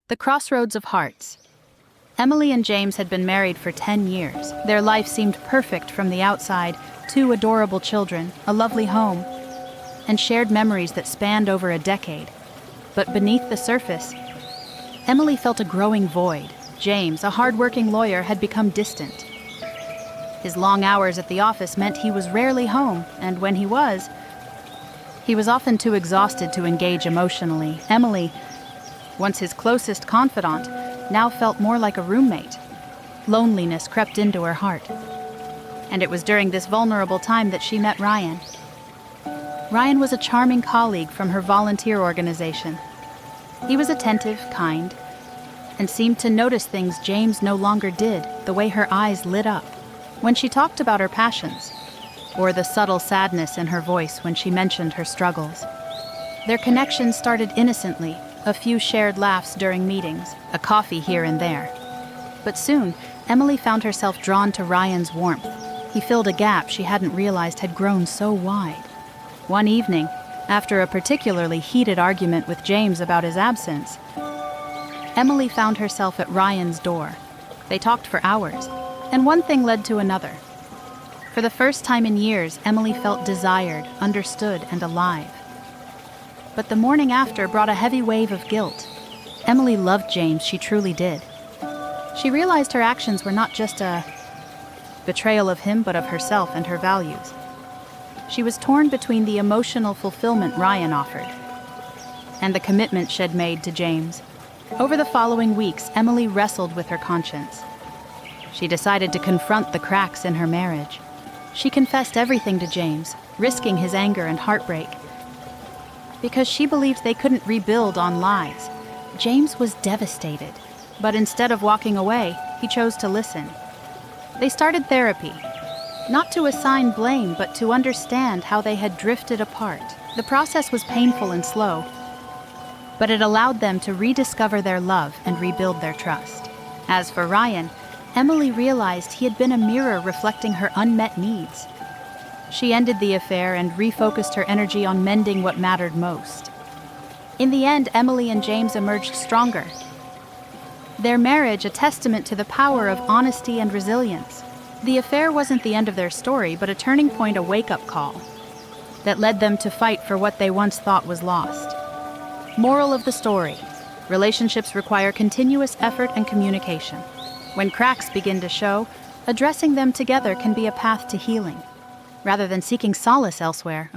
The Crossroads of Hearts. Emily and James had been married for 10 years. Their life seemed perfect from the outside, 2 adorable children, a lovely home, and shared memories that spanned over a decade. But beneath the surface, Emily felt a growing void. James, a hard-working lawyer, had become distant. His long hours at the office meant he was rarely home, and when he was often too exhausted to engage emotionally. Emily, once his closest confidant, now felt more like a roommate. Loneliness crept into her heart. And it was during this vulnerable time that she met Ryan. Ryan was a charming colleague from her volunteer organization. He was attentive, kind, and seemed to notice things James no longer did, the way her eyes lit up when she talked about her passions, or the subtle sadness in her voice when she mentioned her struggles. Their connection started innocently, a few shared laughs during meetings, a coffee here and there. But soon, Emily found herself drawn to Ryan's warmth. He filled a gap she hadn't realized had grown so wide. One evening, after a particularly heated argument with James about his absence, Emily found herself at Ryan's door. They talked for hours, and one thing led to another. For the first time in years, Emily felt desired, understood, and alive. But the morning after brought a heavy wave of guilt. Emily loved James, she truly did. She realized her actions were not just a betrayal of him, but of herself and her values. She was torn between the emotional fulfillment Ryan offered and the commitment she'd made to James. Over the following weeks, Emily wrestled with her conscience. She decided to confront the cracks in her marriage. She confessed everything to James, risking his anger and heartbreak, because she believed they couldn't rebuild on lies. James was devastated, but instead of walking away, he chose to listen. They started therapy, not to assign blame, but to understand how they had drifted apart. The process was painful and slow, but it allowed them to rediscover their love and rebuild their trust. As for Ryan, Emily realized he had been a mirror reflecting her unmet needs. She ended the affair and refocused her energy on mending what mattered most. In the end, Emily and James emerged stronger. Their marriage a testament to the power of honesty and resilience. The affair wasn't the end of their story, but a turning point, a wake-up call that led them to fight for what they once thought was lost. Moral of the story: relationships require continuous effort and communication. When cracks begin to show, addressing them together can be a path to healing, rather than seeking solace elsewhere.